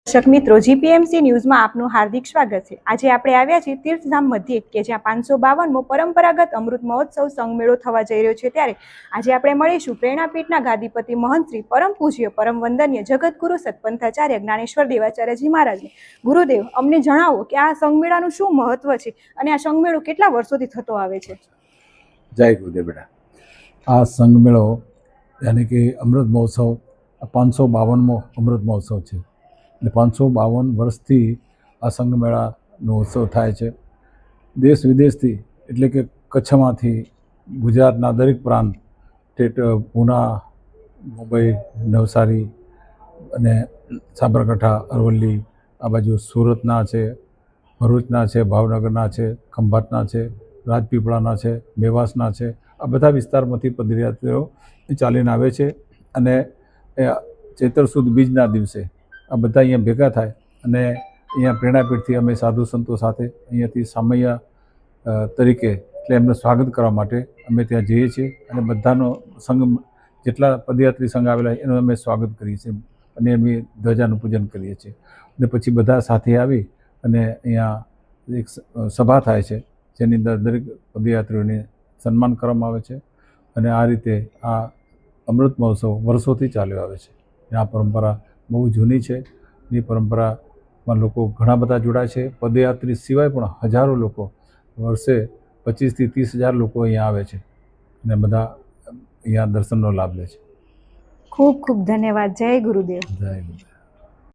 દર્શક મિત્રો, જીપીએમસી ન્યૂઝમાં આપનું હાર્દિક સ્વાગત છે। આજે આપણે આવ્યા છીએ તીર્થધામ મધ્યે કે જ્યાં 552મો પરંપરાગત અમૃત મહોત્સવ સંઘમેળો થવા જઈ રહ્યો છે। ત્યારે આજે આપણે મળીશું પ્રેરણાપીઠના ગાદીપતિ મહંત શ્રી પરમ પૂજ્ય પરમ વંદનીય જગતગુરુ સતપંથાચાર્ય જ્ઞાનેશ્વર દેવાચાર્યજી મહારાજને। ગુરુદેવ, અમને જણાવો કે આ સંઘમેળાનું શું મહત્વ છે અને આ સંઘમેળો કેટલા વર્ષોથી થતો આવે છે? જય ગુરુદેવ બેટા। આ સંઘમેળો યાની કે અમૃત મહોત્સવ 552મો અમૃત મહોત્સવ છે। એટલે 552 વર્ષથી આ સંઘમેળાનો ઉત્સવ થાય છે। દેશ વિદેશથી એટલે કે કચ્છમાંથી ગુજરાતના દરેક પ્રાંત, પૂના, મુંબઈ, નવસારી અને સાબરકાંઠા, અરવલ્લી, આ બાજુ સુરતના છે, ભરૂચના છે, ભાવનગરના છે, ખંભાતના છે, રાજપીપળાના છે, મેવાસના છે, આ બધા વિસ્તારમાંથી પદયાત્રીઓ ચાલીને આવે છે। અને ચૈત્ર સુદ બીજના દિવસે આ બધા અહીંયા ભેગા થાય અને અહીંયા પ્રેરણાપીઠથી અમે સાધુ સંતો સાથે અહીંયાથી સામૈયા તરીકે એટલે એમનું સ્વાગત કરવા માટે અમે ત્યાં જઈએ છીએ અને બધાનો સંઘ જેટલા પદયાત્રી સંઘ આવેલા એનું અમે સ્વાગત કરીએ છીએ અને એમની ધ્વજાનું પૂજન કરીએ છીએ। અને પછી બધા સાથે આવી અને અહીંયા એક સભા થાય છે જેની અંદર દરેક પદયાત્રીઓને સન્માન કરવામાં આવે છે। અને આ રીતે આ અમૃત મહોત્સવ વર્ષોથી ચાલ્યો આવે છે। આ પરંપરા બહુ જૂની છે। એ પરંપરામાં લોકો ઘણા બધા જોડાય છે। પદયાત્રી સિવાય પણ હજારો લોકો વર્ષે 25થી 30,000 લોકો અહીંયા આવે છે અને બધા અહીંયા દર્શનનો લાભ લે છે। ખૂબ ખૂબ ધન્યવાદ। જય ગુરુદેવ। જય ગુરુદેવ।